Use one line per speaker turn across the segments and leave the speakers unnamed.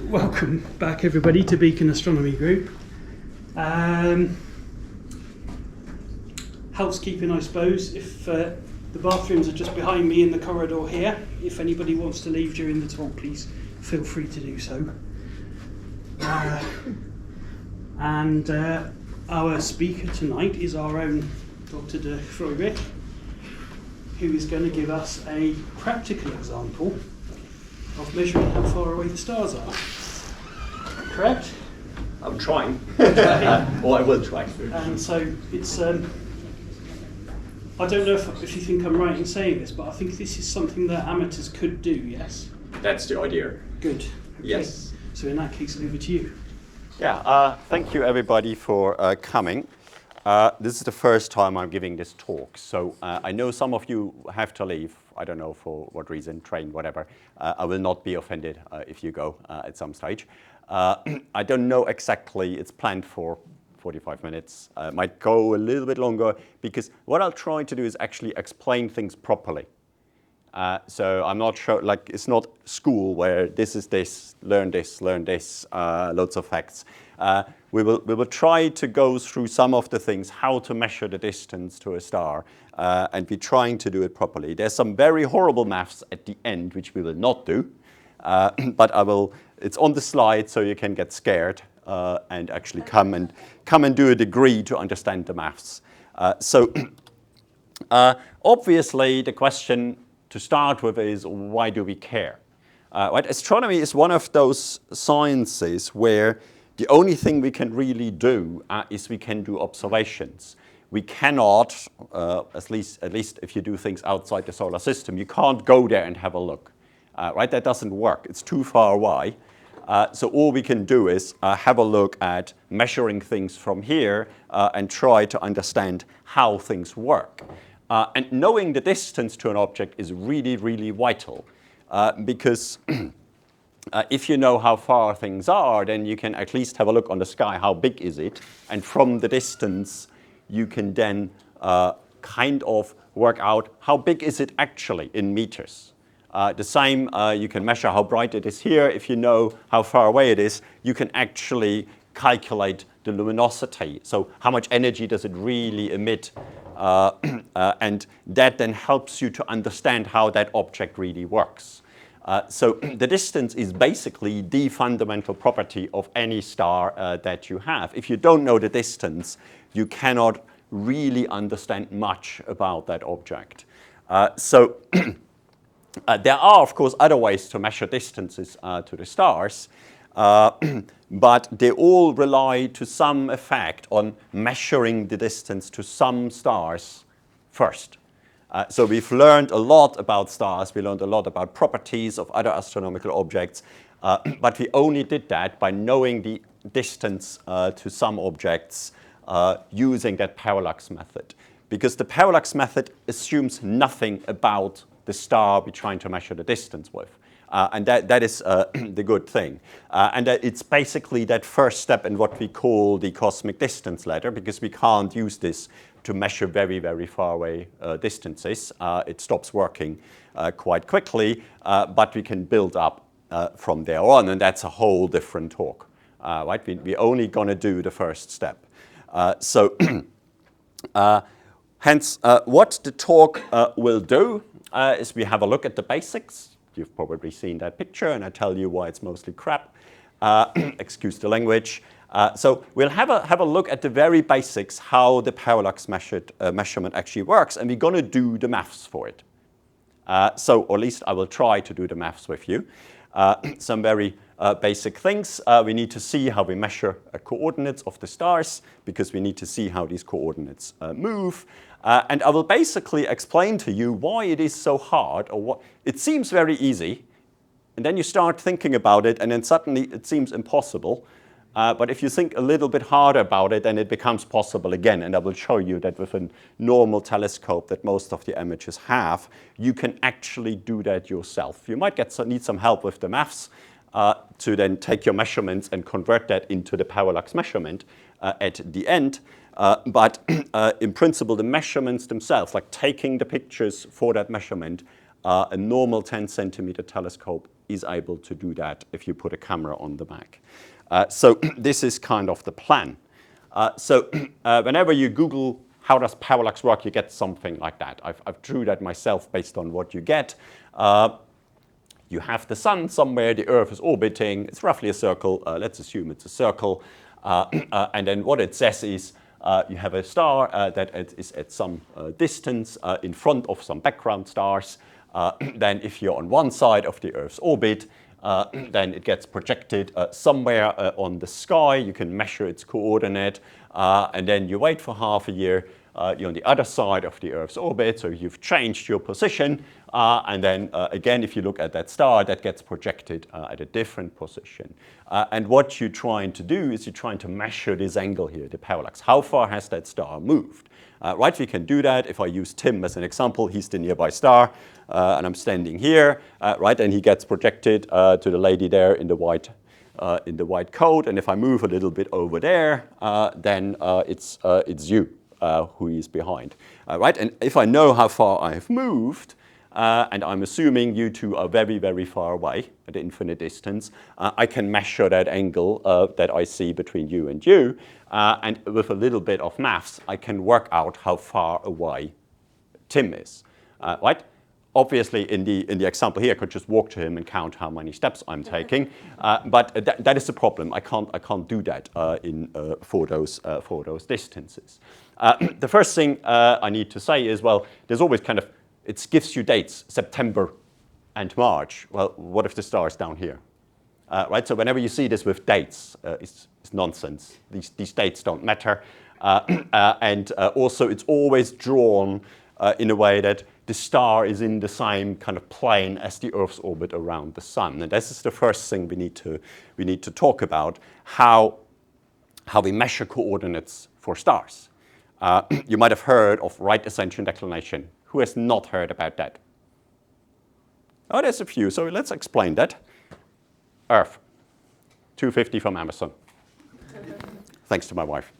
Welcome back, everybody, to Beacon Astronomy Group. Housekeeping, I suppose. If the bathrooms are just behind me in the corridor here, if anybody wants to leave during the talk, please feel free to do so. And our speaker tonight is our own Dr. Dirk Froebrich, who is going to give us a practical example of measuring how far away the stars are. Correct?
I'm trying. Or I will try.
And so it's, I don't know if you think I'm right in saying this, but I think this is something that amateurs could do, yes?
That's the idea.
Good. Okay.
Yes.
So in that case, over to you.
Yeah, thank you everybody for coming. This is the first time I'm giving this talk, so I know some of you have to leave. I don't know for what reason, train, whatever. I will not be offended if you go at some stage. I don't know exactly, it's planned for 45 minutes. Might go a little bit longer, because what I'll try to do is actually explain things properly. So I'm not sure, like it's not school where this is this, learn this, loads of facts. We will try to go through some of the things, how to measure the distance to a star, and we're trying to do it properly. There's some very horrible maths at the end, which we will not do, but it's on the slide so you can get scared and actually come and do a degree to understand the maths. Obviously the question to start with is, why do we care? Right? Astronomy is one of those sciences where the only thing we can really do is we can do observations. We cannot, at least if you do things outside the solar system, you can't go there and have a look. Right? That doesn't work. It's too far away. So all we can do is have a look at measuring things from here and try to understand how things work. And knowing the distance to an object is really, really vital, because if you know how far things are, then you can at least have a look on the sky, how big is it, and from the distance you can then kind of work out how big is it actually in meters. The same, you can measure how bright it is here. If you know how far away it is, you can actually calculate the luminosity. So how much energy does it really emit? And that then helps you to understand how that object really works. So the distance is basically the fundamental property of any star that you have. If you don't know the distance, you cannot really understand much about that object. There are, of course, other ways to measure distances to the stars, but they all rely to some effect on measuring the distance to some stars first. So we've learned a lot about stars, we learned a lot about properties of other astronomical objects, but we only did that by knowing the distance to some objects using that parallax method. Because the parallax method assumes nothing about the star we're trying to measure the distance with. And that is the good thing. And it's basically that first step in what we call the cosmic distance ladder, because we can't use this to measure very, very far away distances. It stops working quite quickly, but we can build up from there on, and that's a whole different talk. Right? We're only going to do the first step. Hence, what the talk will do is we have a look at the basics. You've probably seen that picture, and I tell you why it's mostly crap. Excuse the language. So we'll have a look at the very basics, how the parallax measurement actually works, and we're going to do the maths for it. Or at least I will try to do the maths with you. Some very basic things. We need to see how we measure coordinates of the stars, because we need to see how these coordinates move. And I will basically explain to you why it is so hard, or what it seems very easy, and then you start thinking about it, and then suddenly it seems impossible. But if you think a little bit harder about it, then it becomes possible again. And I will show you that with a normal telescope that most of the amateurs have, you can actually do that yourself. You might need some help with the maths to then take your measurements and convert that into the parallax measurement at the end. But in principle, the measurements themselves, like taking the pictures for that measurement, A normal 10 centimeter telescope is able to do that if you put a camera on the back. So this is kind of the plan. Whenever you Google how does parallax work, you get something like that. I've drew that myself based on what you get. You have the sun somewhere, the Earth is orbiting, it's roughly a circle, let's assume it's a circle. And then what it says is you have a star that is at some distance in front of some background stars. Then if you're on one side of the Earth's orbit, then it gets projected somewhere on the sky. You can measure its coordinate, and then you wait for half a year. You're on the other side of the Earth's orbit, so you've changed your position. And then again, if you look at that star, that gets projected at a different position. And what you're trying to do is you're trying to measure this angle here, the parallax. How far has that star moved? Right, we can do that. If I use Tim as an example, he's the nearby star, and I'm standing here, right, and he gets projected to the lady there in the white coat. And if I move a little bit over there, then it's you who is behind, right? And if I know how far I have moved, and I'm assuming you two are very, very far away at infinite distance, I can measure that angle that I see between you and you, and with a little bit of maths, I can work out how far away Tim is, right? Obviously, in the example here, I could just walk to him and count how many steps I'm taking, but that is the problem. I can't do that for those distances. The first thing I need to say is, well, there's always kind of, it gives you dates, September and March. Well, what if the star is down here? Right, so whenever you see this with dates, it's nonsense. These dates don't matter. And also, it's always drawn in a way that the star is in the same kind of plane as the Earth's orbit around the sun. And this is the first thing we need to talk about, how we measure coordinates for stars. You might have heard of right ascension declination. Who has not heard about that? Oh, there's a few, so let's explain that. Earth, 250 from Amazon. Thanks to my wife.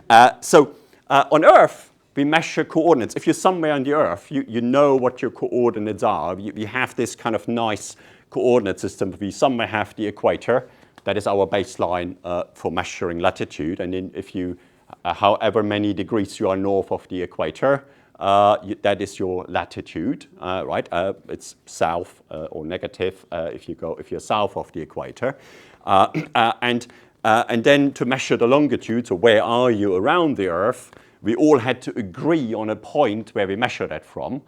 On Earth, we measure coordinates. If you're somewhere on the Earth, you know what your coordinates are. You have this kind of nice coordinate system. We somewhere have the equator. That is our baseline for measuring latitude. And then if you, however many degrees you are north of the equator, that is your latitude, right? It's south or negative if you're south of the equator. And then to measure the longitude, so where are you around the Earth, we all had to agree on a point where we measure that from.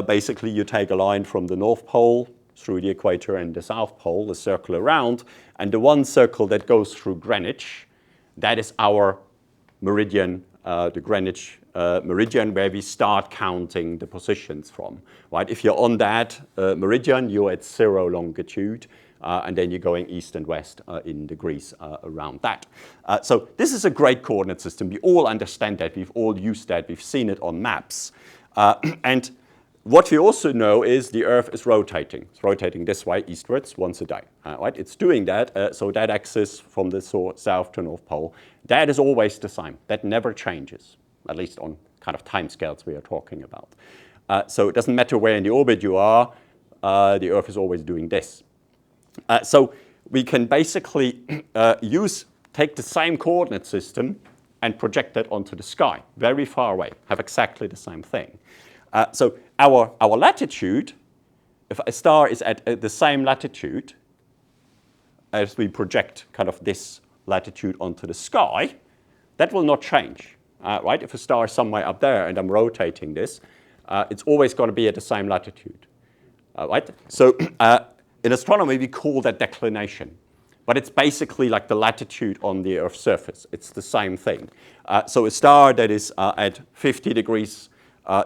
Basically, you take a line from the North Pole through the equator and the South Pole, the circle around, and the one circle that goes through Greenwich, that is our meridian, the Greenwich meridian, where we start counting the positions from. Right? If you're on that meridian, you're at 0 longitude. And then you're going east and west in degrees around that. So this is a great coordinate system. We all understand that. We've all used that. We've seen it on maps. And what we also know is the Earth is rotating. It's rotating this way, eastwards, once a day. Right? It's doing that. So that axis from the south to North Pole, that is always the same. That never changes, at least on kind of time scales we are talking about. So it doesn't matter where in the orbit you are, the Earth is always doing this. So we can basically take the same coordinate system and project that onto the sky, very far away, have exactly the same thing. So our latitude, if a star is at the same latitude as we project kind of this latitude onto the sky, that will not change, right? If a star is somewhere up there and I'm rotating this, it's always going to be at the same latitude, right? So in astronomy, we call that declination, but it's basically like the latitude on the Earth's surface. It's the same thing. So a star that is at 50 degrees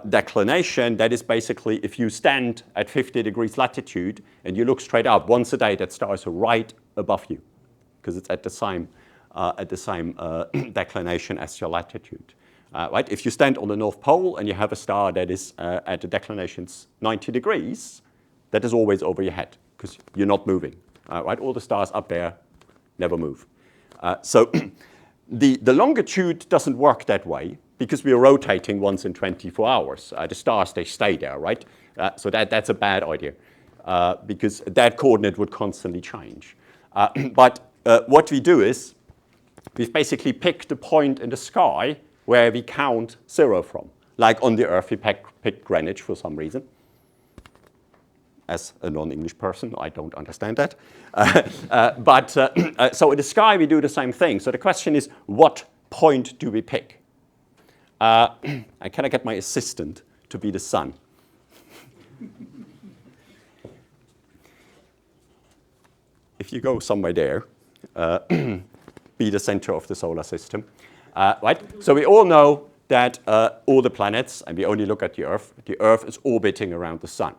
declination, that is basically if you stand at 50 degrees latitude and you look straight up, once a day that star is right above you because it's at the same declination as your latitude. Right? If you stand on the North Pole and you have a star that is at the declinations 90 degrees, that is always over your head, because you're not moving, right? All the stars up there never move. So the longitude doesn't work that way. because we are rotating once in 24 hours. The stars, they stay there, right? So that's a bad idea because that coordinate would constantly change. But what we do is we've basically picked a point in the sky where we count 0 from. Like on the Earth, we pick Greenwich for some reason. As a non-English person, I don't understand that. So in the sky, we do the same thing. So the question is, what point do we pick? And can I get my assistant to be the sun? If you go somewhere there, be the center of the solar system, right? So we all know that all the planets, and we only look at the Earth is orbiting around the sun.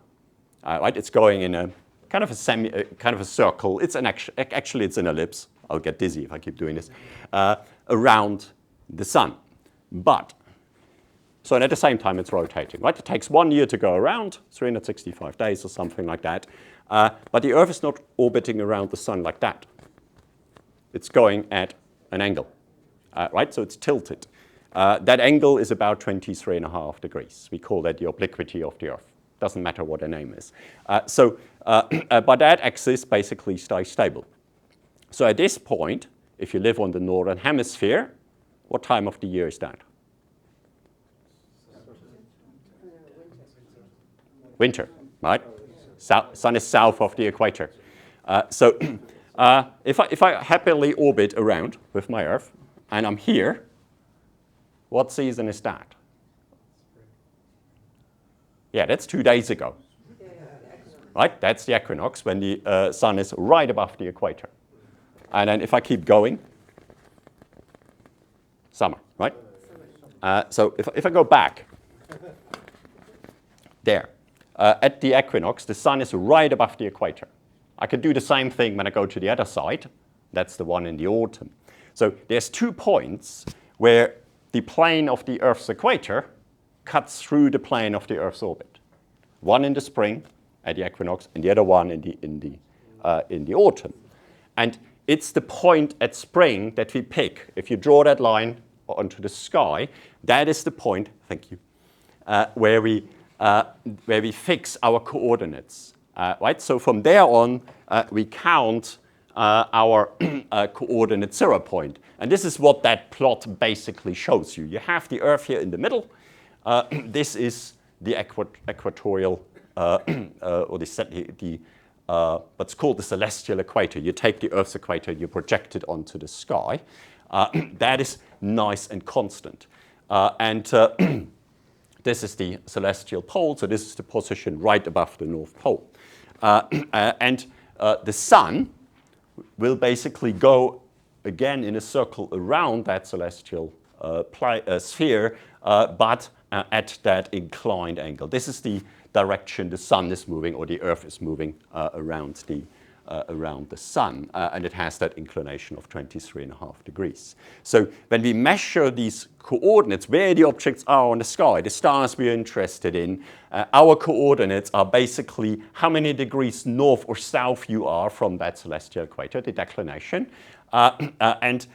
Right? It's going in a kind of a circle. It's actually it's an ellipse. I'll get dizzy if I keep doing this around the sun. So at the same time it's rotating. Right? It takes 1 year to go around, 365 days or something like that. But the Earth is not orbiting around the sun like that. It's going at an angle, right? So it's tilted. That angle is about 23.5 degrees. We call that the obliquity of the Earth. Doesn't matter what the name is. But that axis basically stays stable. So at this point, if you live on the northern hemisphere, what time of the year is that? Winter, right? Sun is south of the equator. If I happily orbit around with my Earth, and I'm here, what season is that? Yeah, that's 2 days ago. Right? That's the equinox when the sun is right above the equator. And then if I keep going, summer, right? So if I go back, there, at the equinox, the sun is right above the equator. I can do the same thing when I go to the other side. That's the one in the autumn. So there's 2 points where the plane of the Earth's equator cuts through the plane of the Earth's orbit. One in the spring at the equinox, and the other one in the autumn. And it's the point at spring that we pick. If you draw that line onto the sky, that is the point. Thank you. Where we fix our coordinates. Right. So from there on, we count our coordinate 0 point. And this is what that plot basically shows you. You have the Earth here in the middle. This is the equatorial, or what's called the celestial equator. You take the Earth's equator, you project it onto the sky. That is nice and constant. This is the celestial pole, so this is the position right above the North Pole. The sun will basically go again in a circle around that celestial sphere, but at that inclined angle. This is the direction the sun is moving, or the Earth is moving around the sun, and it has that inclination of 23.5 degrees. So when we measure these coordinates, where the objects are on the sky, the stars we're interested in, our coordinates are basically how many degrees north or south you are from that celestial equator, the declination, and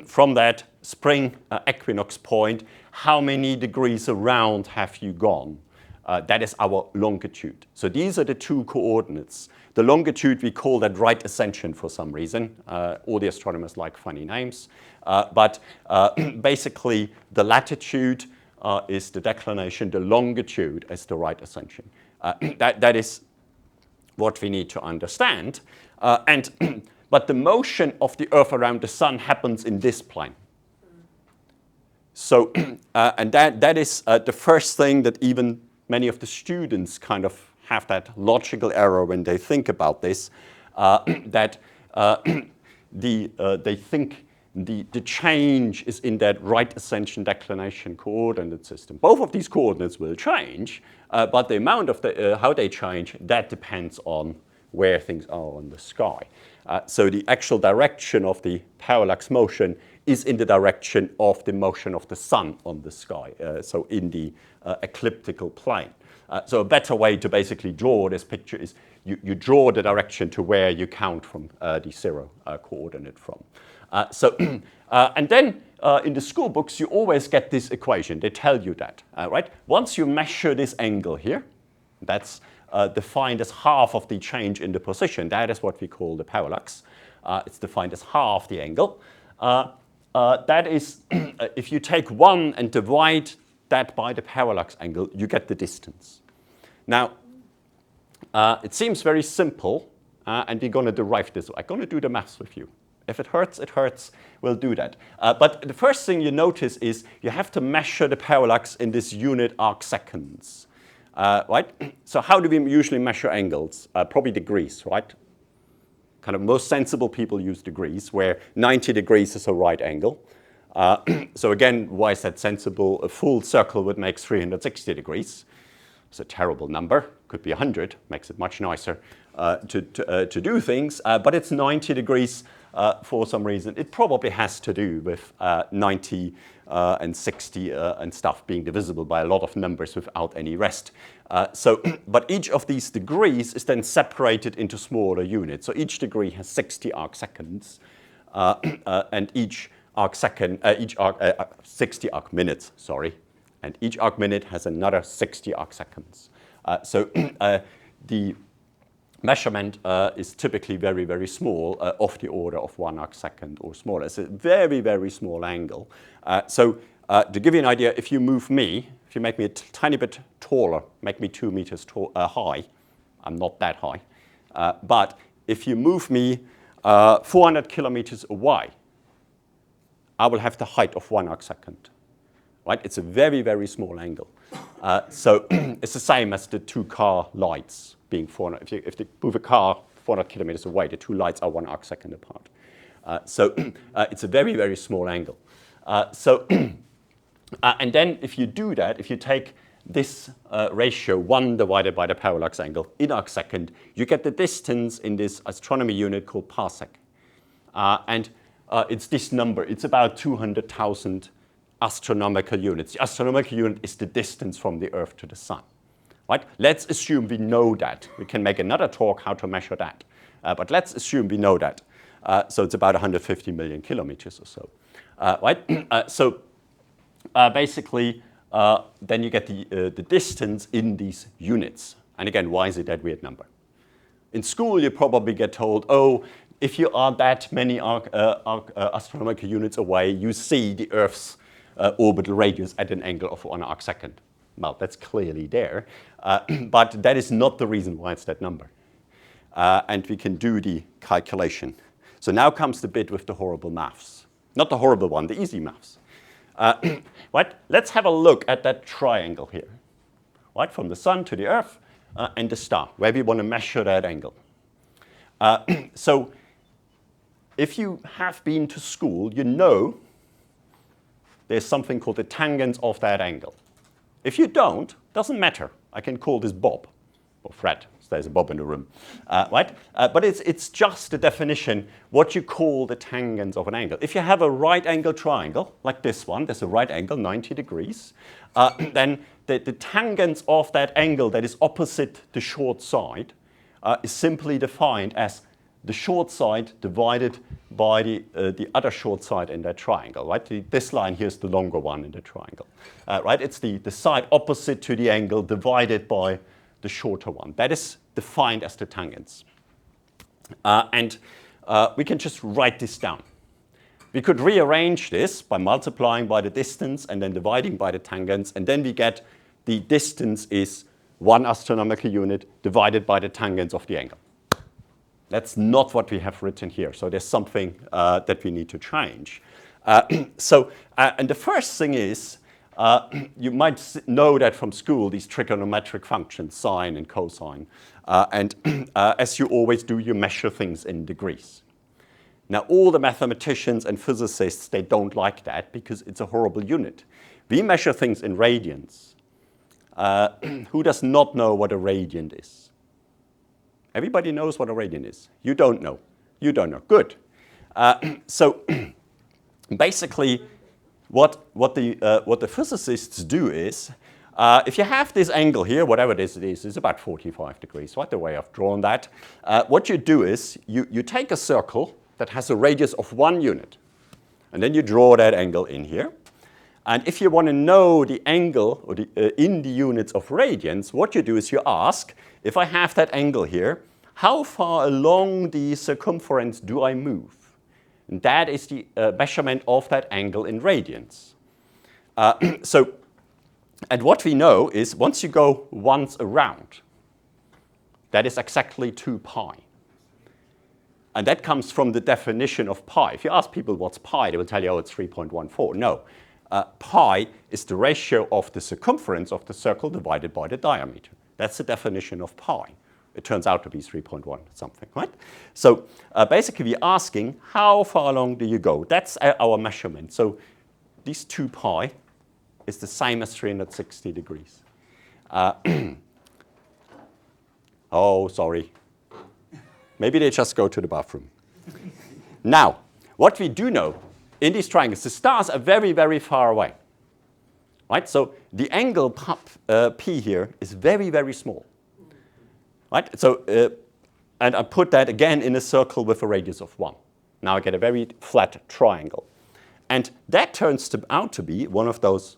from that spring equinox point, how many degrees around have you gone? That is our longitude. So these are the 2 coordinates. The longitude, we call that right ascension for some reason. All the astronomers like funny names. But basically, the latitude is the declination, the longitude is the right ascension. That is what we need to understand. But the motion of the Earth around the sun happens in this plane. So, and that is the first thing that even many of the students kind of have that logical error when they think about this, that they think the change is in that right ascension declination coordinate system. Both of these coordinates will change, but the amount of how they change, that depends on where things are on the sky. So the actual direction of the parallax motion is in the direction of the motion of the sun on the sky, so in the ecliptical plane. So a better way to basically draw this picture is you draw the direction to where you count from the 0 coordinate from. And then in the school books, you always get this equation. They tell you that, right? Once you measure this angle here, that's defined as half of the change in the position. That is what we call the parallax. It's defined as half the angle. That is, if you take 1 and divide that by the parallax angle, you get the distance. Now, it seems very simple, and we're going to derive this. I'm going to do the maths with you. If it hurts, it hurts. We'll do that. But the first thing you notice is you have to measure the parallax in this unit arc seconds. Right? So how do we usually measure angles? Probably degrees, right? Kind of most sensible people use degrees, where 90 degrees is a right angle. So again, why is that sensible? A full circle would make 360 degrees. It's a terrible number. Could be 100. Makes it much nicer to do things. But it's 90 degrees for some reason. It probably has to do with 90 and 60 and stuff being divisible by a lot of numbers without any rest. But each of these degrees is then separated into smaller units. So each degree has 60 arc seconds, and each arc second, 60 arc minutes, sorry. And each arc minute has another 60 arc seconds. So the measurement is typically very, very small, of the order of 1 arc second or smaller. It's a very, very small angle. So to give you an idea, if you move me, if you make me a tiny bit taller, make me 2 meters high, I'm not that high, but if you move me 400 kilometers away, I will have the height of 1 arc second. Right? It's a very, very small angle. So it's the same as the 2 car lights being 400. If you move a car 400 kilometers away, the 2 lights are 1 arc second apart. So it's a very, very small angle. And then if you do that, if you take this ratio, 1 divided by the parallax angle in arc second, you get the distance in this astronomy unit called parsec. And it's this number. It's about 200,000 astronomical units. The astronomical unit is the distance from the Earth to the Sun. Right? Let's assume we know that. We can make another talk how to measure that. But let's assume we know that. So it's about 150 million kilometers or so. Right? Basically, then you get the distance in these units. And again, why is it that weird number? In school, you probably get told, oh, if you are that many astronomical units away, you see the Earth's orbital radius at an angle of 1 arc second. Well, that's clearly there, but that is not the reason why it's that number. And we can do the calculation. So now comes the bit with the horrible maths. Not the horrible one, the easy maths. Right? Let's have a look at that triangle here. Right? From the Sun to the Earth and the star, where we want to measure that angle. So if you have been to school, you know there's something called the tangent of that angle. If you don't, doesn't matter. I can call this Bob, or Fred. There's a Bob in the room, right? But it's just a definition, what you call the tangent of an angle. If you have a right angle triangle, like this one, there's a right angle, 90 degrees, then the tangent of that angle that is opposite the short side is simply defined as the short side divided by the other short side in that triangle, right? This line here is the longer one in the triangle, right? It's the side opposite to the angle divided by the shorter one. That is defined as the tangents. And we can just write this down. We could rearrange this by multiplying by the distance and then dividing by the tangents, and then we get the distance is 1 astronomical unit divided by the tangents of the angle. That's not what we have written here. So there's something that we need to change. And the first thing is, you might know that from school, these trigonometric functions, sine and cosine. As you always do, you measure things in degrees. Now, all the mathematicians and physicists, they don't like that because it's a horrible unit. We measure things in radians. Who does not know what a radian is? Everybody knows what a radian is. You don't know. You don't know. Good. So basically, what the physicists do is, if you have this angle here, whatever it is, it's about 45 degrees, right? The way I've drawn that. What you do is, you take a circle that has a radius of 1 unit, And then you draw that angle in here. And if you want to know the angle or in the units of radians, what you do is you ask, if I have that angle here, how far along the circumference do I move? And that is the measurement of that angle in radians. And what we know is once you go once around, that is exactly 2 pi. And that comes from the definition of pi. If you ask people what's pi, they will tell you, oh, it's 3.14. No. Pi is the ratio of the circumference of the circle divided by the diameter. That's the definition of pi. It turns out to be 3.1 something, right? So basically we're asking how far along do you go? That's our measurement. So these 2 pi is the same as 360 degrees. Oh, sorry. Maybe they just go to the bathroom. Now, what we do know in these triangles, the stars are very, very far away. Right? So the angle P here is very, very small. Right? So, and I put that again in a circle with a radius of 1. Now I get a very flat triangle. And that turns out to be one of those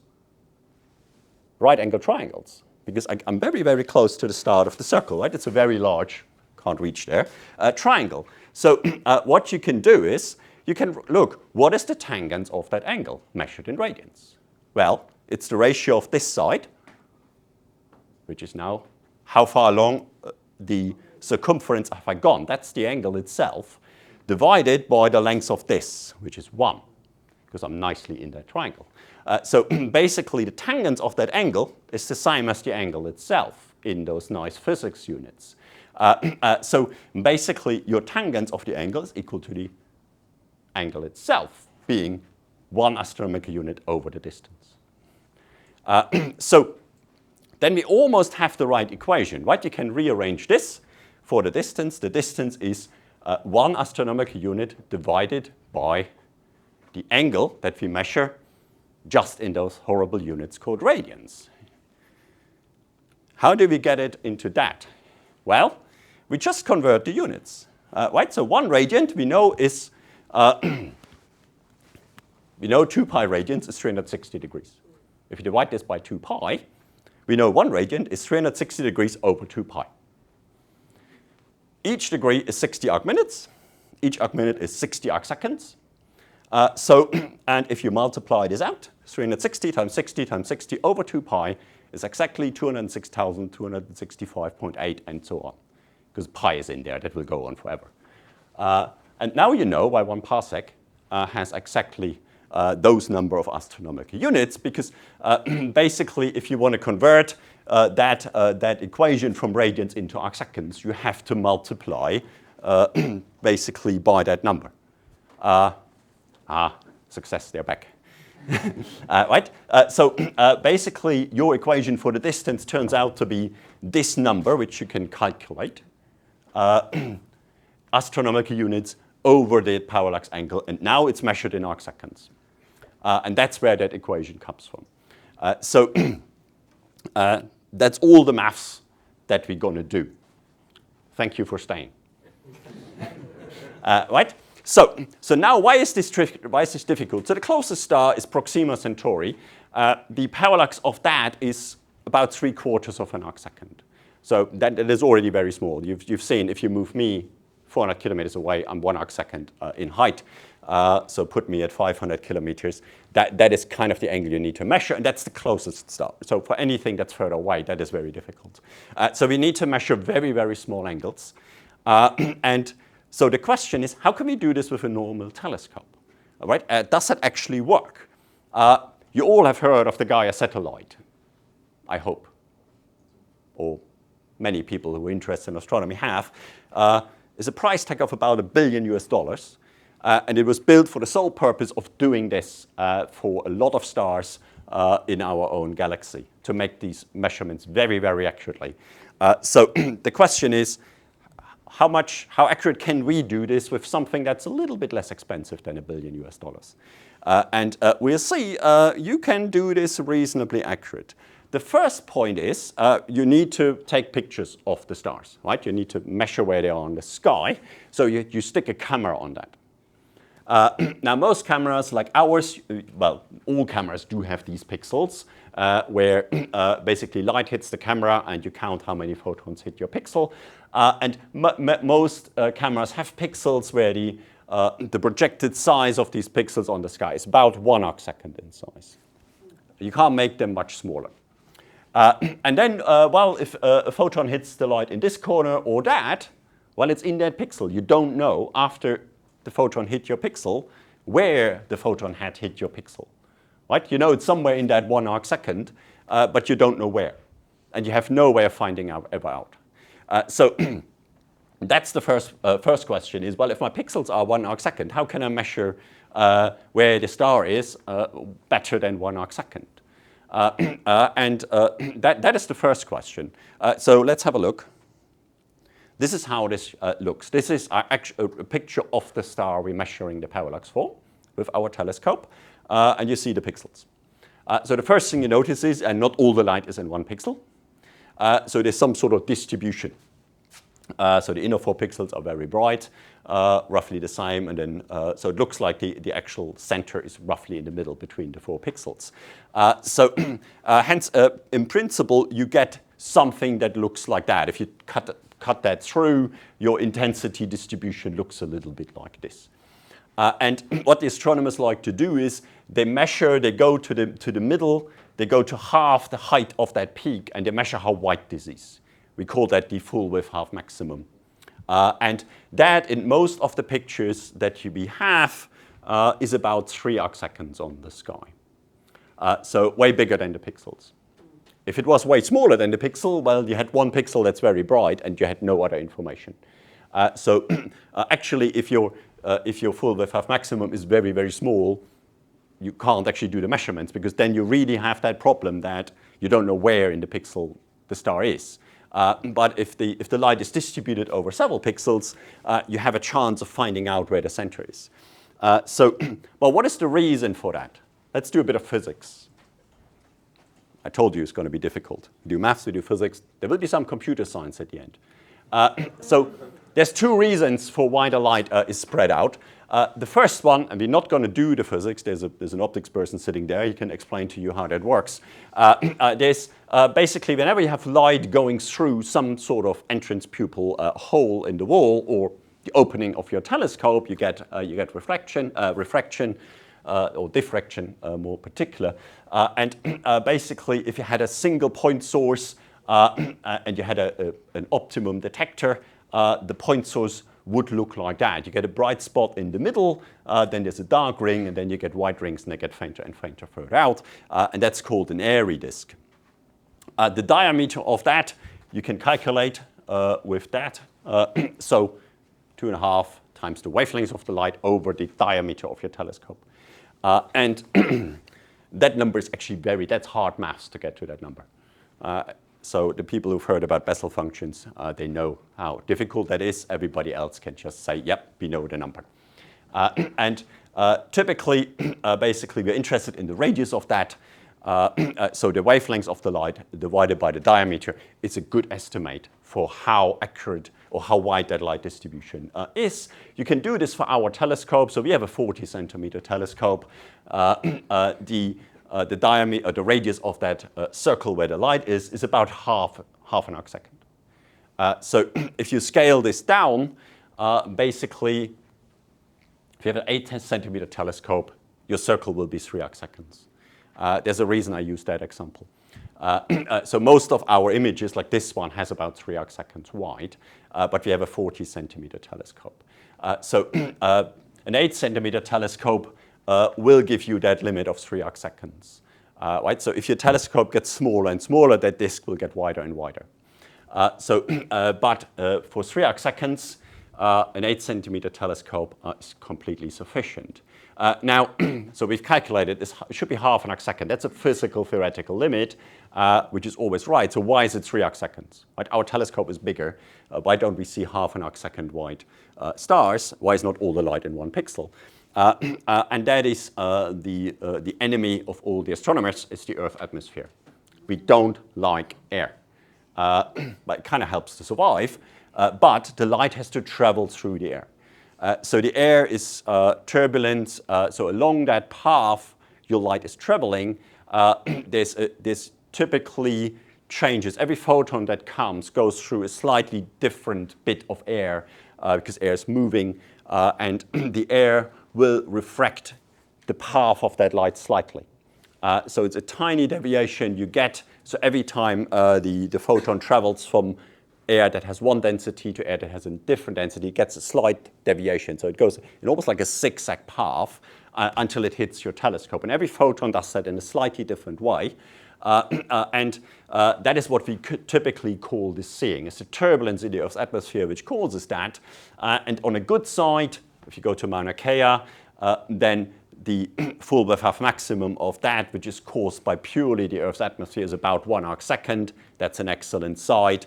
right-angled triangles, because I'm very, very close to the start of the circle. Right? It's a very large, can't reach there, triangle. So what you can do is, you can look, what is the tangent of that angle measured in radians? Well, it's the ratio of this side, which is now how far along the circumference have I gone. That's the angle itself, divided by the length of this, which is 1, because I'm nicely in that triangle. So basically, the tangent of that angle is the same as the angle itself in those nice physics units. So basically, your tangent of the angle is equal to the angle itself, being 1 astronomical unit over the distance. So then we almost have the right equation, right? You can rearrange this for the distance. The distance is 1 astronomical unit divided by the angle that we measure just in those horrible units called radians. How do we get it into that? Well, we just convert the units, right? So 1 radian we know is, we know 2 pi radians is 360 degrees. If you divide this by 2 pi, we know 1 radian is 360 degrees over 2 pi. Each degree is 60 arc minutes. Each arc minute is 60 arc seconds. And if you multiply this out, 360 times 60 times 60 over 2 pi is exactly 206,265.8 and so on. Because pi is in there, that will go on forever. And now you know why 1 parsec has exactly those number of astronomical units, because basically if you want to convert that equation from radians into arc seconds, you have to multiply basically by that number. Success, they're back. Right? So basically your equation for the distance turns out to be this number, which you can calculate, astronomical units over the parallax angle, and now it's measured in arc seconds. And that's where that equation comes from. So that's all the maths that we're going to do. Thank you for staying. Right? So now why is this difficult? So the closest star is Proxima Centauri. The parallax of that is about 3/4 of an arc second. So that is already very small. You've seen if you move me 400 kilometers away, I'm 1 arc second in height. So put me at 500 kilometers. That is kind of the angle you need to measure, and that's the closest star. So for anything that's further away, that is very difficult. So we need to measure very, very small angles. And so the question is, how can we do this with a normal telescope? All right? Does that actually work? You all have heard of the Gaia satellite, I hope. Or many people who are interested in astronomy have. It's a price tag of about $1 billion US. And it was built for the sole purpose of doing this for a lot of stars in our own galaxy, to make these measurements very, very accurately. So the question is, how accurate can we do this with something that's a little bit less expensive than $1 billion US? And we'll see you can do this reasonably accurate. The first point is you need to take pictures of the stars, right? You need to measure where they are in the sky. So you stick a camera on that. Now, most cameras like ours, well, all cameras do have these pixels where basically light hits the camera and you count how many photons hit your pixel. And most cameras have pixels where the projected size of these pixels on the sky is about 1 arcsecond in size. You can't make them much smaller. And then, well, if a photon hits the light in this corner or that, well, it's in that pixel. You don't know after the photon hit your pixel where the photon had hit your pixel. Right? You know it's somewhere in that 1 arcsecond, but you don't know where. And you have no way of finding out ever out. So that's the first question is, well, if my pixels are 1 arcsecond, how can I measure where the star is better than 1 arcsecond? That is the first question. So let's have a look. This is how this looks. This is actually a picture of the star we're measuring the parallax for with our telescope. And you see the pixels. So the first thing you notice is, and not all the light is in 1 pixel. So there's some sort of distribution. So the inner 4 pixels are very bright, roughly the same. And then, so it looks like the actual center is roughly in the middle between the 4 pixels. Hence, in principle, you get something that looks like that. If you cut that through, your intensity distribution looks a little bit like this. And what the astronomers like to do is they measure, they go to the middle, they go to half the height of that peak, and they measure how wide this is. We call that the full width half maximum. And that, in most of the pictures that we have, is about 3 arcseconds on the sky. So way bigger than the pixels. If it was way smaller than the pixel, well, you had 1 pixel that's very bright and you had no other information. Actually, if your full width half maximum is very, very small, you can't actually do the measurements because then you really have that problem that you don't know where in the pixel the star is. But if the light is distributed over several pixels, you have a chance of finding out where the center is. Well, what is the reason for that? Let's do a bit of physics. I told you it's going to be difficult. We do maths, we do physics. There will be some computer science at the end. So there's 2 reasons for why the light is spread out. The first one, and we're not going to do the physics. There's an optics person sitting there. He can explain to you how that works. There's basically whenever you have light going through some sort of entrance pupil hole in the wall or the opening of your telescope, you get refraction or diffraction, more particular. And basically, if you had a single point source and you had an optimum detector, the point source would look like that. You get a bright spot in the middle, then there's a dark ring, and then you get white rings, and they get fainter and fainter further out. And that's called an airy disk. The diameter of that, you can calculate with that. So 2.5 times the wavelength of the light over the diameter of your telescope. And that number is actually that's hard maths to get to that number. So the people who've heard about Bessel functions, they know how difficult that is. Everybody else can just say, yep, we know the number. And typically, basically, we're interested in the radius of that. So the wavelength of the light divided by the diameter is a good estimate for how accurate or how wide that light distribution is. You can do this for our telescope. So we have a 40-centimeter telescope. The diameter, the radius of that circle where the light is about half an arcsecond. So if you scale this down, basically, if you have an 8-centimeter telescope, your circle will be 3 arcseconds. There's a reason I use that example. So most of our images, like this one, has about 3 arcseconds wide, but we have a 40-centimeter telescope. So an 8-centimeter telescope will give you that limit of 3 arcseconds. Right? So if your telescope gets smaller and smaller, that disk will get wider and wider. But for 3 arcseconds, an 8-centimeter telescope is completely sufficient. Now, so we've calculated this. It should be half an arcsecond. That's a physical theoretical limit, which is always right. So why is it 3 arcseconds? Right? Our telescope is bigger. Why don't we see half an arcsecond wide stars? Why is not all the light in 1 pixel? And that is the enemy of all the astronomers is the Earth's atmosphere. We don't like air. But it kind of helps to survive. But the light has to travel through the air. So the air is turbulent, so along that path your light is traveling. There's typically changes. Every photon that comes goes through a slightly different bit of air because air is moving, and the air will refract the path of that light slightly. So it's a tiny deviation you get. So every time the photon travels from air that has one density to air that has a different density, it gets a slight deviation. So it goes in almost like a zigzag path until it hits your telescope. And every photon does that in a slightly different way. And that is what we could typically call the seeing. It's the turbulence in the Earth's atmosphere which causes that. And on a good side, if you go to Mauna Kea, then the full wave maximum of that, which is caused by purely the Earth's atmosphere, is about 1 arcsecond. That's an excellent side.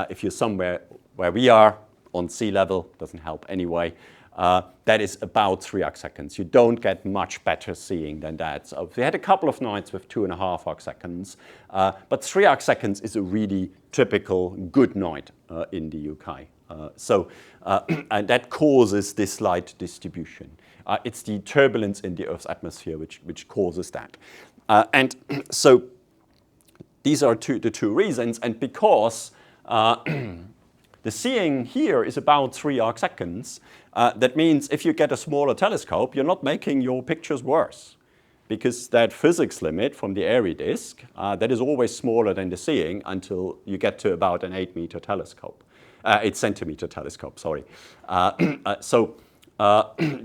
If you're somewhere where we are, on sea level, doesn't help anyway, that is about 3 arcseconds. You don't get much better seeing than that. So we had a couple of nights with 2.5 arcseconds, but 3 arcseconds is a really typical good night in the UK. And that causes this light distribution. It's the turbulence in the Earth's atmosphere which causes that. And so these are the two reasons. And because the seeing here is about 3 arcseconds, that means if you get a smaller telescope, you're not making your pictures worse. Because that physics limit from the airy disk, that is always smaller than the seeing until you get to about an 8 centimeter telescope, sorry.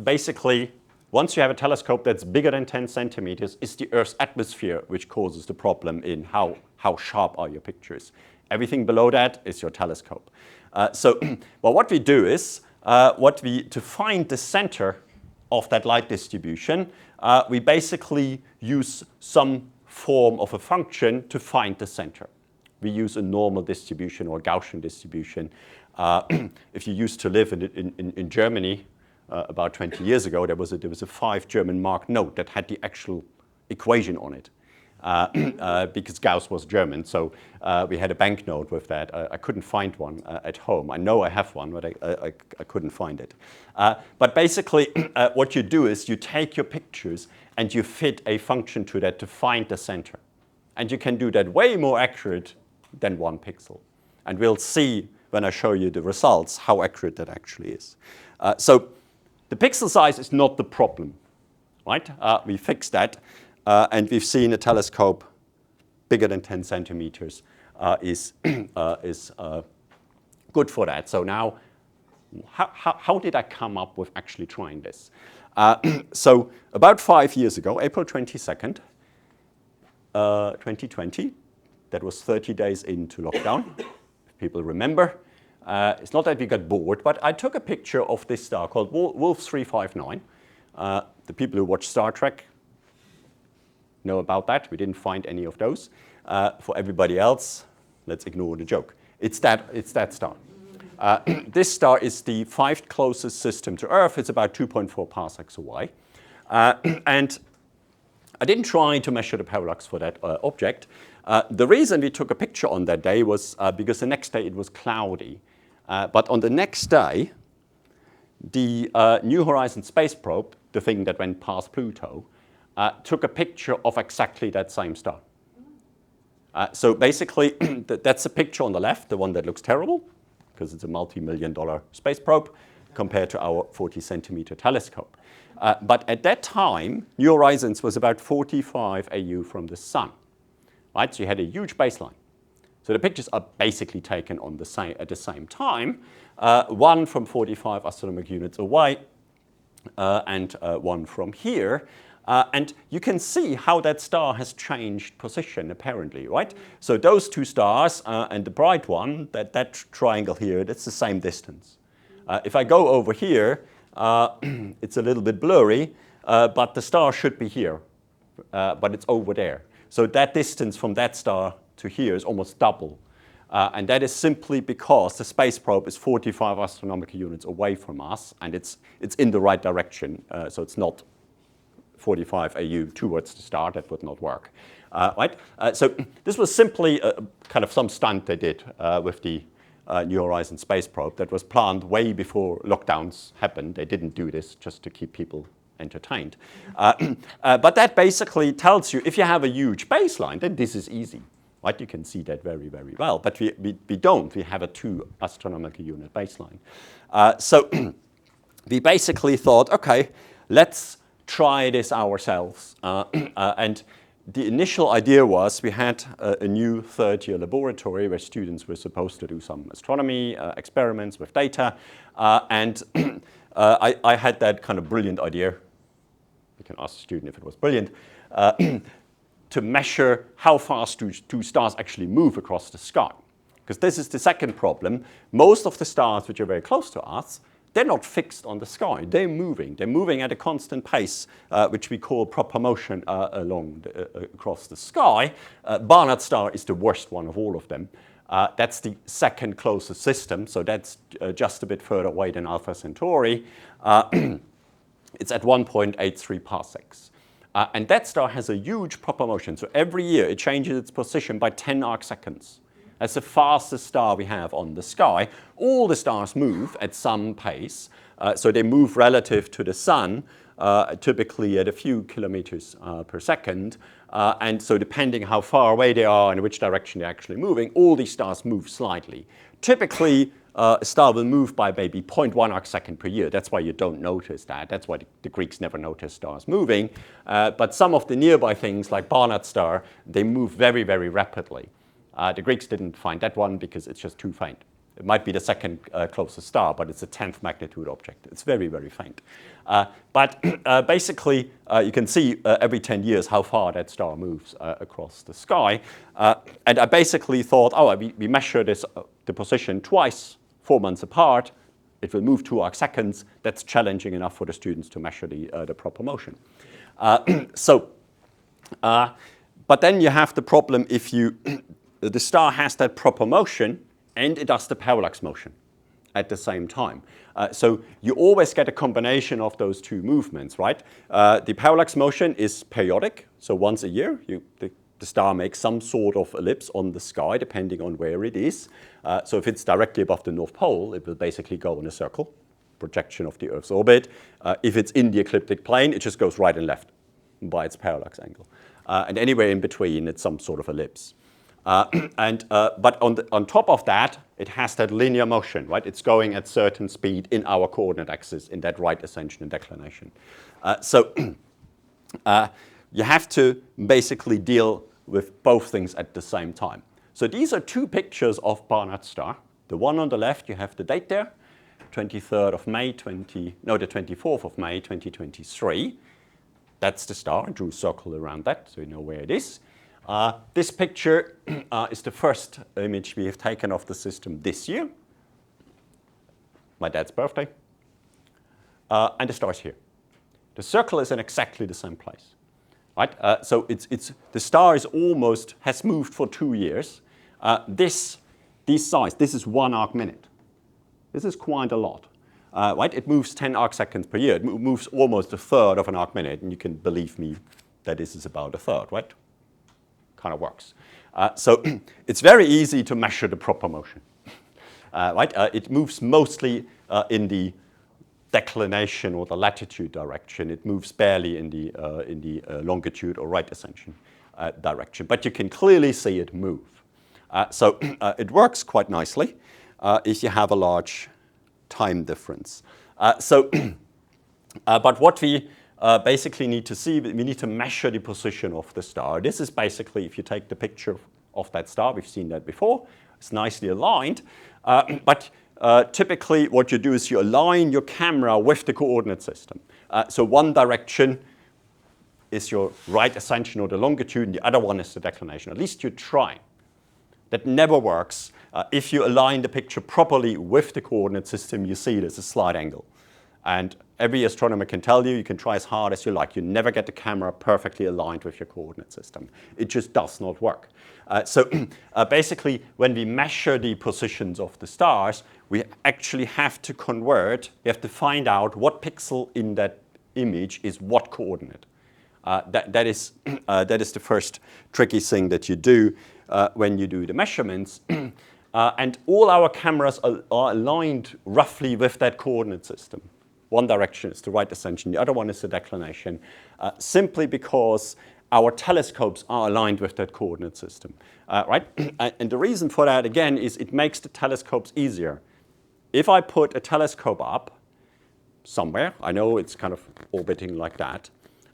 Basically, once you have a telescope that's bigger than 10 centimeters, it's the Earth's atmosphere which causes the problem in how sharp are your pictures. Everything below that is your telescope. Well, what we do is, to find the center of that light distribution, we basically use some form of a function to find the center. We use a normal distribution or Gaussian distribution. If you used to live in Germany about 20 years ago, there was a 5 German mark note that had the actual equation on it. Because Gauss was German, so we had a banknote with that. I couldn't find one at home. I know I have one, but I couldn't find it. But basically, what you do is you take your pictures and you fit a function to that to find the center. And you can do that way more accurate than 1 pixel. And we'll see when I show you the results how accurate that actually is. So the pixel size is not the problem, right? We fixed that. And we've seen a telescope bigger than 10 centimeters is good for that. So now, how did I come up with actually trying this? So about 5 years ago, April 22nd, 2020, that was 30 days into lockdown, if people remember. It's not that we got bored, but I took a picture of this star called Wolf 359. The people who watch Star Trek know about that. We didn't find any of those. For everybody else, let's ignore the joke. It's that star. This star is the 5th closest system to Earth. It's about 2.4 parsecs away. And I didn't try to measure the parallax for that object. The reason we took a picture on that day was because the next day it was cloudy. But on the next day, the New Horizons space probe, the thing that went past Pluto, took a picture of exactly that same star. So basically, that's a picture on the left, the one that looks terrible, because it's a multi-million-dollar space probe, compared to our 40-centimeter telescope. But at that time, New Horizons was about 45 AU from the sun. Right? So you had a huge baseline. So the pictures are basically taken on at the same time, one from 45 astronomical units away, and one from here. And you can see how that star has changed position, apparently, right? So those 2 stars and the bright one, that triangle here, that's the same distance. If I go over here, it's a little bit blurry, but the star should be here, but it's over there. So that distance from that star to here is almost double. And that is simply because the space probe is 45 astronomical units away from us, and it's in the right direction, so it's not 45 AU towards the star. That would not work. Right? So this was simply kind of some stunt they did with the New Horizons space probe that was planned way before lockdowns happened. They didn't do this just to keep people entertained. But that basically tells you if you have a huge baseline, then this is easy. Right? You can see that very, very well. But we don't. We have a 2 astronomical unit baseline. So we basically thought, OK, let's try this ourselves. And the initial idea was we had a new third-year laboratory where students were supposed to do some astronomy experiments with data. And I had that kind of brilliant idea. You can ask the student if it was brilliant. To measure how fast two stars actually move across the sky. Because this is the second problem. Most of the stars which are very close to us, they're not fixed on the sky. They're moving. They're moving at a constant pace, which we call proper motion across the sky. Barnard star is the worst one of all of them. That's the second closest system, so that's just a bit further away than Alpha Centauri. It's at 1.83 parsecs. And that star has a huge proper motion. So every year it changes its position by 10 arc seconds. That's the fastest star we have on the sky. All the stars move at some pace. So they move relative to the sun, typically at a few kilometers per second. And so depending how far away they are and which direction they're actually moving, all these stars move slightly. Typically, a star will move by maybe 0.1 arc second per year. That's why you don't notice that. That's why the Greeks never noticed stars moving. But some of the nearby things, like Barnard star, they move very, very rapidly. The Greeks didn't find that one because it's just too faint. It might be the second closest star, but it's a 10th magnitude object. It's very, very faint. But basically, you can see every 10 years how far that star moves across the sky. And I basically thought, we measure this, the position twice, 4 months apart. It will move 2 arc seconds. That's challenging enough for the students to measure the proper motion. But then you have the problem if the star has that proper motion and it does the parallax motion at the same time. So you always get a combination of those two movements, right? The parallax motion is periodic, so once a year the star makes some sort of ellipse on the sky depending on where it is. So if it's directly above the North Pole, it will basically go in a circle, projection of the Earth's orbit. If it's in the ecliptic plane, it just goes right and left by its parallax angle. And anywhere in between, it's some sort of ellipse. But on top of that, it has that linear motion, right? It's going at certain speed in our coordinate axis in that right ascension and declination. So you have to basically deal with both things at the same time. So these are two pictures of Barnard star. The one on the left, you have the date there, 23rd of May, the 24th of May, 2023. That's the star. I drew a circle around that so you know where it is. This picture is the first image we have taken of the system this year. My dad's birthday. And the star's here. The circle is in exactly the same place. Right? So the star is has moved for 2 years. This size, this is 1 arc minute. This is quite a lot. Right? It moves 10 arc seconds per year. It moves almost a third of an arc minute. And you can believe me that this is about a third, right? Kind of works. So it's very easy to measure the proper motion. Right? It moves mostly in the declination or the latitude direction. It moves barely in the longitude or right ascension direction. But you can clearly see it move. So it works quite nicely if you have a large time difference. But what we basically need to see, we need to measure the position of the star. This is basically, if you take the picture of that star, we've seen that before, it's nicely aligned. But typically what you do is you align your camera with the coordinate system. So one direction is your right ascension or the longitude, and the other one is the declination. At least you try. That never works. If you align the picture properly with the coordinate system, you see there's a slight angle. And every astronomer can tell you, you can try as hard as you like, you never get the camera perfectly aligned with your coordinate system. It just does not work. So basically, when we measure the positions of the stars, we actually have to we have to find out what pixel in that image is what coordinate. That is the first tricky thing that you do when you do the measurements. And all our cameras are aligned roughly with that coordinate system. One direction is the right ascension, the other one is the declination, simply because our telescopes are aligned with that coordinate system, right? And the reason for that, again, is it makes the telescopes easier. If I put a telescope up somewhere, I know it's kind of orbiting like that,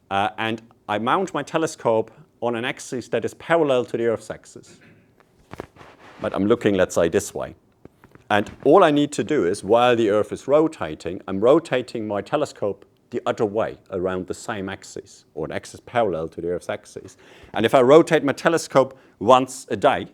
and I mount my telescope on an axis that is parallel to the Earth's axis. But I'm looking, let's say, this way. And all I need to do is, while the Earth is rotating, I'm rotating my telescope the other way around the same axis, or an axis parallel to the Earth's axis. And if I rotate my telescope once a day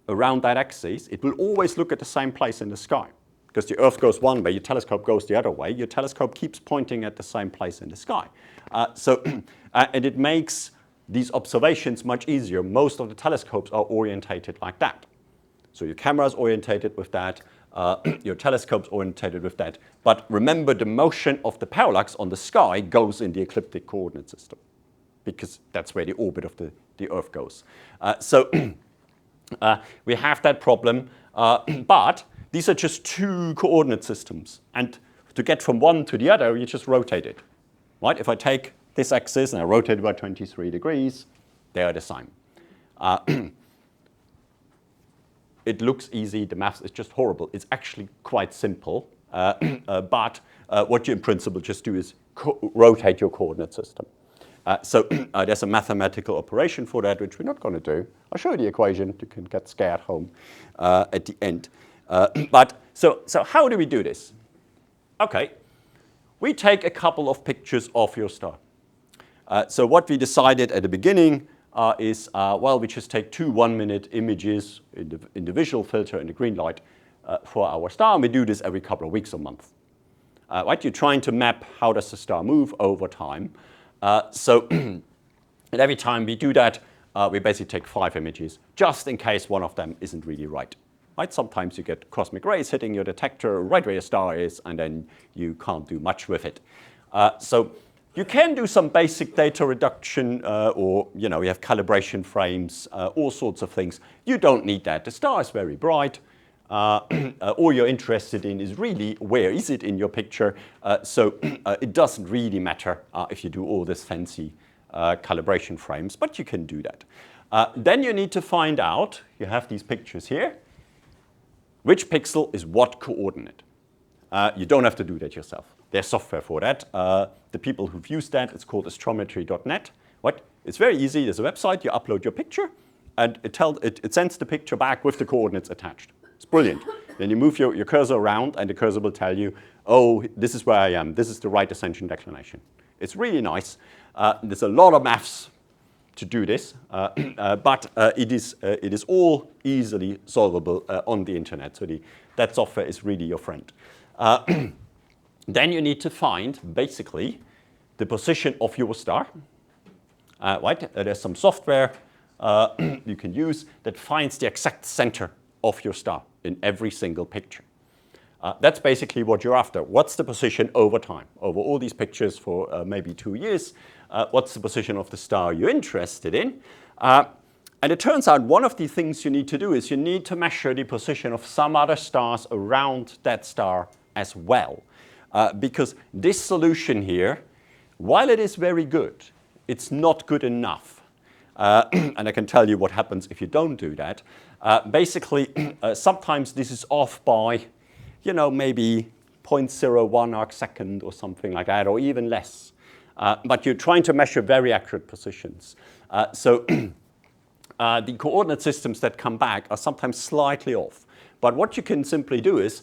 around that axis, it will always look at the same place in the sky. Because the Earth goes one way, your telescope goes the other way, your telescope keeps pointing at the same place in the sky. And it makes these observations much easier. Most of the telescopes are orientated like that. So your camera is orientated with that, your telescope's orientated with that. But remember, the motion of the parallax on the sky goes in the ecliptic coordinate system, because that's where the orbit of the Earth goes. We have that problem, but these are just two coordinate systems. And to get from one to the other, you just rotate it. Right? If I take this axis and I rotate it by 23 degrees, they are the same. It looks easy, the maths is just horrible. It's actually quite simple, but what you in principle just do is rotate your coordinate system. There's a mathematical operation for that, which we're not going to do. I'll show you the equation. You can get scared home at the end. So how do we do this? Okay, we take a couple of pictures of your star. So what we decided at the beginning is, well, we just take 2 1-minute images in the visual filter in the green light for our star, and we do this every couple of weeks or months. Right? You're trying to map how does the star move over time. And every time we do that, we basically take 5 images, just in case one of them isn't really right. Right? Sometimes you get cosmic rays hitting your detector right where your star is, and then you can't do much with it. So you can do some basic data reduction, or you have calibration frames, all sorts of things. You don't need that. The star is very bright. All you're interested in is really where is it in your picture. So it doesn't really matter if you do all this fancy calibration frames, but you can do that. Then you need to find out, you have these pictures here, which pixel is what coordinate. You don't have to do that yourself. There's software for that. The people who've used that, it's called astrometry.net. What? It's very easy. There's a website. You upload your picture, and it sends the picture back with the coordinates attached. It's brilliant. Then you move your cursor around, and the cursor will tell you, oh, this is where I am. This is the right ascension declination. It's really nice. There's a lot of maths to do this, but it is all easily solvable on the internet. So that software is really your friend. Then you need to find, basically, the position of your star. Right? There's some software you can use that finds the exact center of your star in every single picture. That's basically what you're after. What's the position over time? Over all these pictures for maybe 2 years, what's the position of the star you're interested in? And it turns out one of the things you need to do is you need to measure the position of some other stars around that star as well. Because this solution here, while it is very good, it's not good enough. And I can tell you what happens if you don't do that. Basically, sometimes this is off by, maybe 0.01 arcsecond or something like that, or even less. But you're trying to measure very accurate positions. So the coordinate systems that come back are sometimes slightly off. But what you can simply do is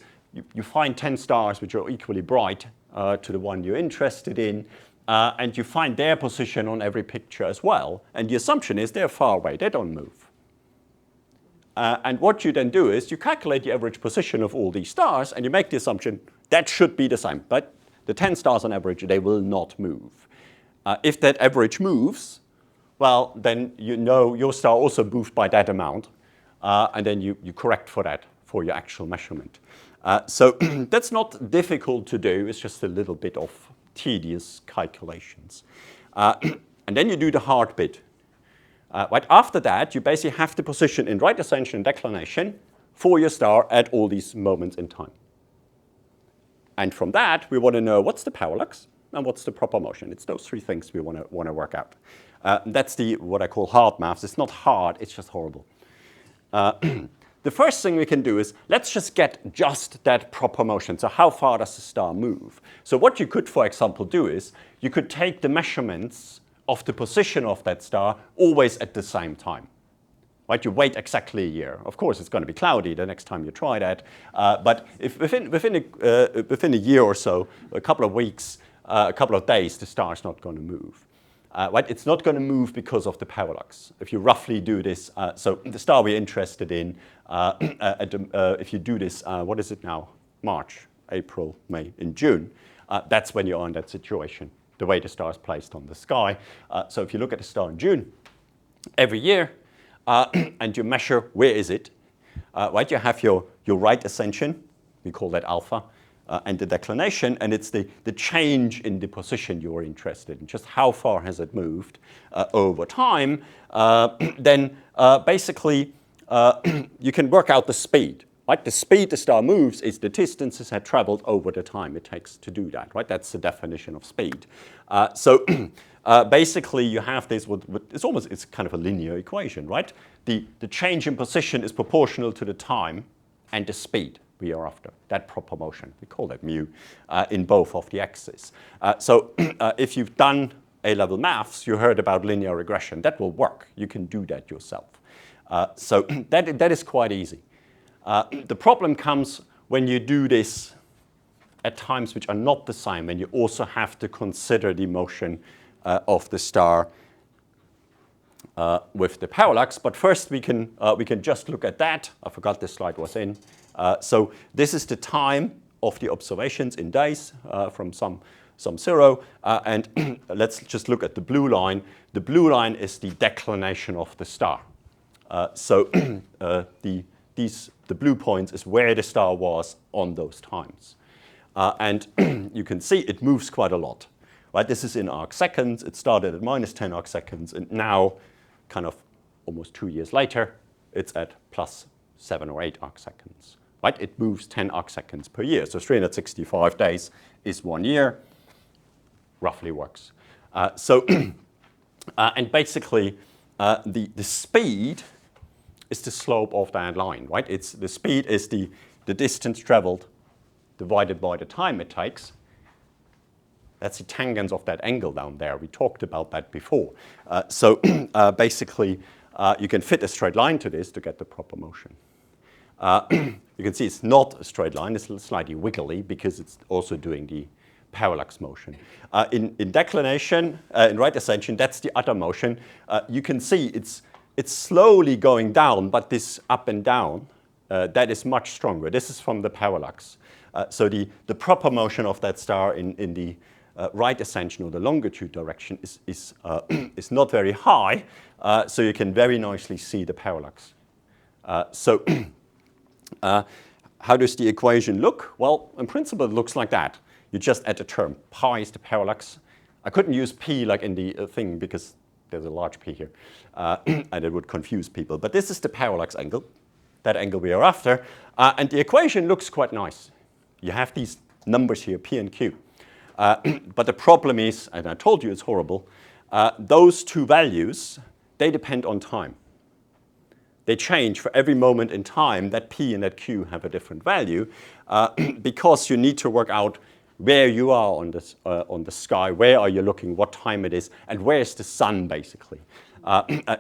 you find 10 stars which are equally bright to the one you're interested in, and you find their position on every picture as well. And the assumption is they're far away, they don't move. And what you then do is you calculate the average position of all these stars, and you make the assumption that should be the same. But the 10 stars on average, they will not move. If that average moves, well, then you know your star also moved by that amount, and then you correct for that for your actual measurement. So that's not difficult to do. It's just a little bit of tedious calculations. And then you do the hard bit. Right after that, you basically have the position in right ascension and declination for your star at all these moments in time. And from that, we want to know what's the parallax and what's the proper motion. It's those three things we want to work out. That's what I call hard maths. It's not hard, it's just horrible. The first thing we can do is let's just get just that proper motion. So how far does the star move? So what you could, for example, do is you could take the measurements of the position of that star always at the same time. Right? You wait exactly a year. Of course, it's going to be cloudy the next time you try that. But if within a year or so, a couple of weeks, a couple of days, the star is not going to move. Right? It's not going to move because of the parallax. If you roughly do this, so the star we're interested in, if you do this, what is it now? March, April, May, in June, that's when you're in that situation, the way the star is placed on the sky. So if you look at the star in June, every year, and you measure where is it, right? You have your right ascension, we call that alpha, and the declination, and it's the change in the position you're interested in, just how far has it moved over time. Then basically you can work out the speed. Right? The speed the star moves is the distance it had traveled over the time it takes to do that. Right? That's the definition of speed. So basically, you have this. It's kind of a linear equation, right? The change in position is proportional to the time and the speed we are after. That proper motion. We call that mu in both of the axes. So if you've done A-level maths, you heard about linear regression. That will work. You can do that yourself. So that is quite easy. The problem comes when you do this at times which are not the same, and you also have to consider the motion of the star with the parallax. But first we can just look at that. I forgot this slide was in. So this is the time of the observations in days from some zero. And let's just look at the blue line. The blue line is the declination of the star. So the blue points is where the star was on those times. And you can see it moves quite a lot. Right? This is in arc seconds. It started at -10 arc seconds, and now, kind of almost 2 years later, it's at +7 or 8 arc seconds. Right? It moves 10 arc seconds per year. So 365 days is 1 year. Roughly works. And basically, the speed is the slope of that line, right? The speed is the distance traveled divided by the time it takes. That's the tangents of that angle down there. We talked about that before. Basically, you can fit a straight line to this to get the proper motion. You can see it's not a straight line. It's slightly wiggly because it's also doing the parallax motion. In declination, in right ascension, that's the other motion. You can see it's slowly going down, but this up and down, that is much stronger. This is from the parallax. So the proper motion of that star in the right ascension or the longitude direction is not very high, so you can very nicely see the parallax. How does the equation look? Well, in principle, it looks like that. You just add a term. Pi is the parallax. I couldn't use p like in the thing because there's a large p here, and it would confuse people. But this is the parallax angle, that angle we are after. And the equation looks quite nice. You have these numbers here, p and q. But the problem is, and I told you it's horrible, those two values, they depend on time. They change for every moment in time. That p and that q have a different value because you need to work out where you are on the sky, where are you looking, what time it is, and where's the sun, basically.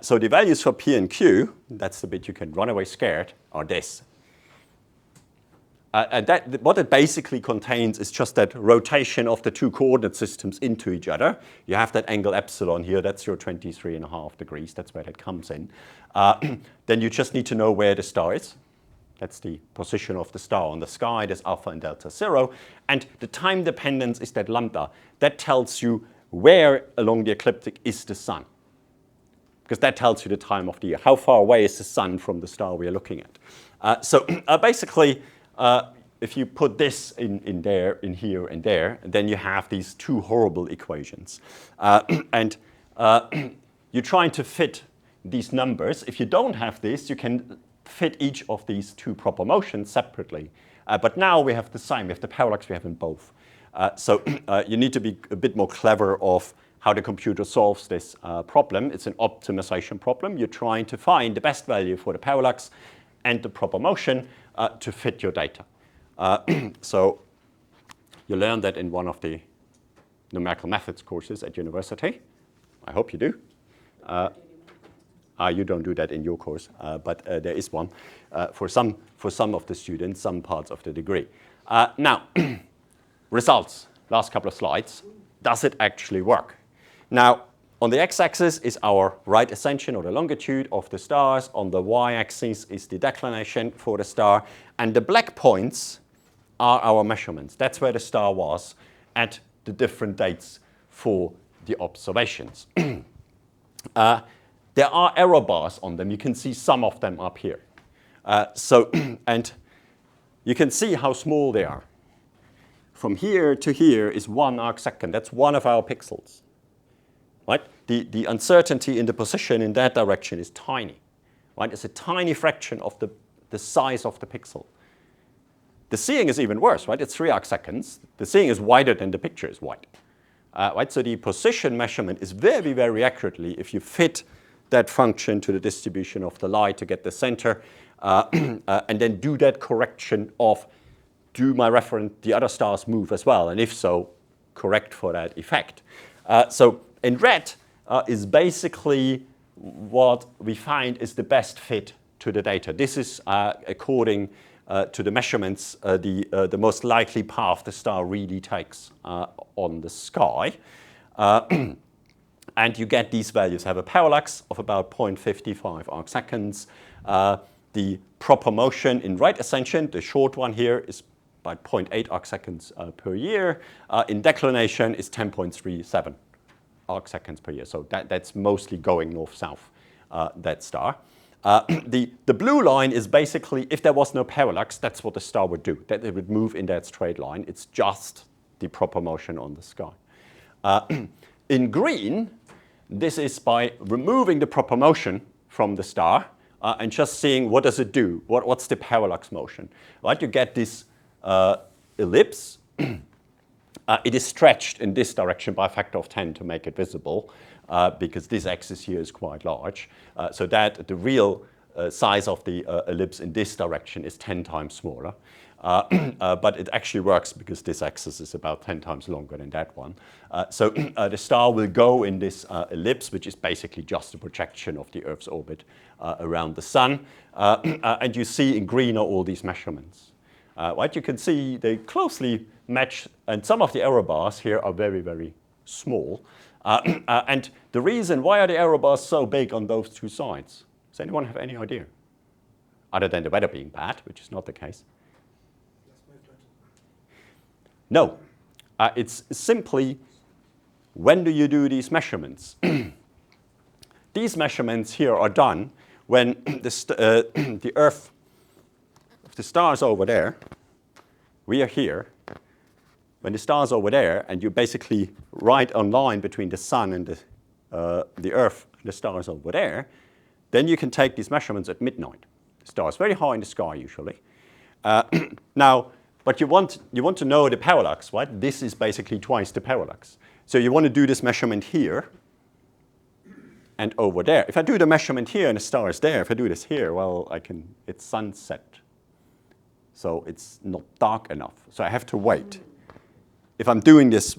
So the values for p and q, that's the bit you can run away scared, are this. And what it basically contains is just that rotation of the two coordinate systems into each other. You have that angle epsilon here. That's your 23.5 degrees. That's where that comes in. Then you just need to know where the star is. That's the position of the star on the sky. There's alpha and delta 0. And the time dependence is that lambda. That tells you where along the ecliptic is the sun. Because that tells you the time of the year. How far away is the sun from the star we are looking at? Basically, if you put this in there, in here, and there, then you have these two horrible equations. You're trying to fit these numbers. If you don't have this, you can fit each of these two proper motions separately. But now we have the same. We have the parallax we have in both. So you need to be a bit more clever of how the computer solves this problem. It's an optimization problem. You're trying to find the best value for the parallax and the proper motion to fit your data. So you learned that in one of the numerical methods courses at university. I hope you do. You don't do that in your course, but there is one for some of the students, some parts of the degree. Now, results, last couple of slides. Does it actually work? Now, on the x-axis is our right ascension or the longitude of the stars. On the y-axis is the declination for the star. And the black points are our measurements. That's where the star was at the different dates for the observations. There are error bars on them. You can see some of them up here. And you can see how small they are. From here to here is 1 arcsecond. That's one of our pixels. Right? The uncertainty in the position in that direction is tiny. Right? It's a tiny fraction of the size of the pixel. The seeing is even worse, right? It's 3 arcseconds. The seeing is wider than the picture is wide. Right? So the position measurement is very, very accurately, if you fit that function to the distribution of the light to get the center, and then do that correction of, do my the other stars move as well? And if so, correct for that effect. So in red is basically what we find is the best fit to the data. This is according to the measurements, the most likely path the star really takes on the sky. And you get these values. Have a parallax of about 0.55 arcseconds. The proper motion in right ascension, the short one here, is about 0.8 arcseconds per year. In declination is 10.37 arcseconds per year. So that's mostly going north-south, that star. The blue line is basically, if there was no parallax, that's what the star would do. That it would move in that straight line. It's just the proper motion on the sky. In green, this is by removing the proper motion from the star and just seeing what does it do, what's the parallax motion. Right? You get this ellipse. It is stretched in this direction by a factor of 10 to make it visible because this axis here is quite large. So that the real size of the ellipse in this direction is 10 times smaller. But it actually works because this axis is about 10 times longer than that one. So the star will go in this ellipse, which is basically just a projection of the Earth's orbit around the sun. And you see in green are all these measurements. Right? You can see they closely match, and some of the error bars here are very, very small. And the reason, why are the error bars so big on those two sides? Does anyone have any idea? Other than the weather being bad, which is not the case. No, it's simply, when do you do these measurements? These measurements here are done when the Earth, if the star's over there, we are here. When the star's over there, and you're basically right on line between the sun and the Earth, the star's over there, then you can take these measurements at midnight. The star is very high in the sky usually. Now, but you want to know the parallax, right? This is basically twice the parallax. So you want to do this measurement here and over there. If I do the measurement here and the star is there, if I do this here, well, it's sunset. So it's not dark enough. So I have to wait. If I'm doing this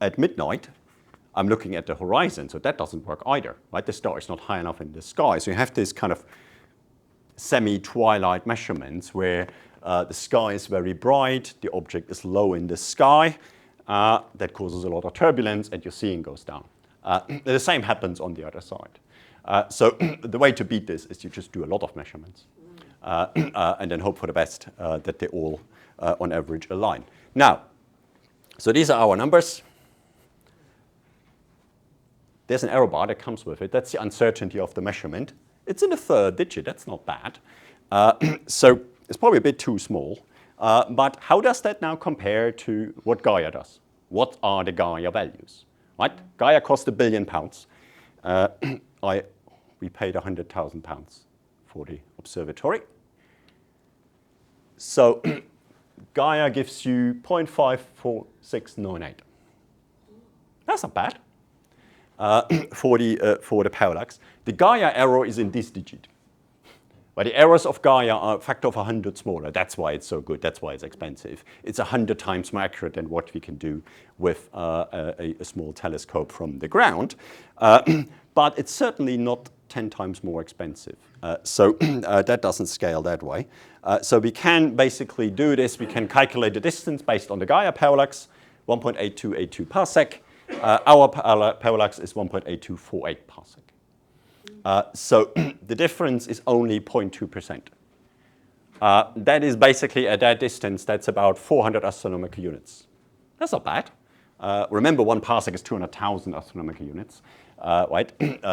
at midnight, I'm looking at the horizon, so that doesn't work either, right? The star is not high enough in the sky. So you have this kind of semi-twilight measurements where the sky is very bright, the object is low in the sky, that causes a lot of turbulence, and your seeing goes down. The same happens on the other side. So the way to beat this is you just do a lot of measurements and then hope for the best that they all, on average, align. Now, so these are our numbers. There's an error bar that comes with it. That's the uncertainty of the measurement. It's in the third digit. That's not bad. So it's probably a bit too small. But how does that now compare to what Gaia does? What are the Gaia values? Right? Gaia cost £1 billion. I we paid £100,000 for the observatory. So Gaia gives you 0.54698. That's not bad for the parallax. The Gaia error is in this digit. But the errors of Gaia are a factor of 100 smaller. That's why it's so good. That's why it's expensive. It's 100 times more accurate than what we can do with a small telescope from the ground. But it's certainly not 10 times more expensive. So that doesn't scale that way. So we can basically do this. We can calculate the distance based on the Gaia parallax, 1.8282 parsec. Our parallax is 1.8248 parsec. So the difference is only 0.2%. That is basically at that distance, that's about 400 astronomical units. That's not bad. Remember, 1 parsec is 200,000 astronomical units, right?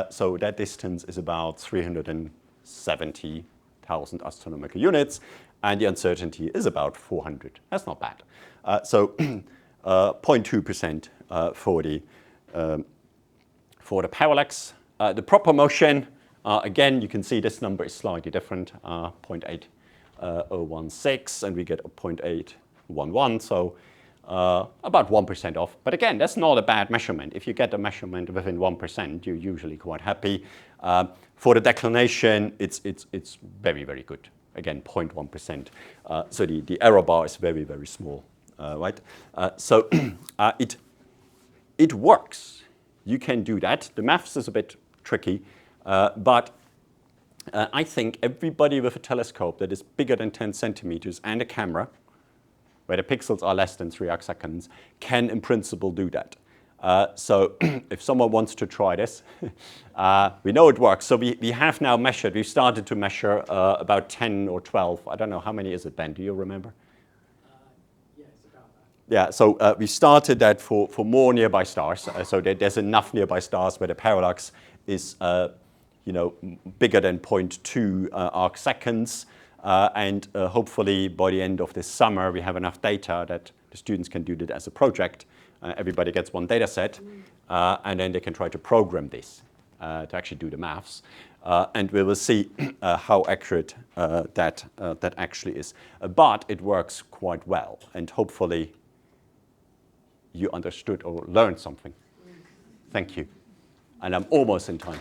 So that distance is about 370,000 astronomical units, and the uncertainty is about 400. That's not bad. So 0.2% for the parallax. The proper motion, again, you can see this number is slightly different, 0.8016, and we get a 0.811, so about 1% off. But again, that's not a bad measurement. If you get a measurement within 1%, you're usually quite happy. For the declination, it's very, very good. Again, 0.1%. So the error bar is very, very small, right? So it works. You can do that. The maths is a bit tricky, but I think everybody with a telescope that is bigger than 10 centimeters and a camera, where the pixels are less than 3 arcseconds, can in principle do that. So if someone wants to try this, we know it works. So we have now measured, we've started to measure about 10 or 12. I don't know, how many is it, Ben? Do you remember? Yeah, so we started that for more nearby stars. So there's enough nearby stars where the parallax is bigger than 0.2 arcseconds. And hopefully by the end of this summer, we have enough data that the students can do that as a project. Everybody gets one data set, and then they can try to program this to actually do the maths. And we will see how accurate that actually is. But it works quite well, and hopefully you understood or learned something. Thank you. And I'm almost in time.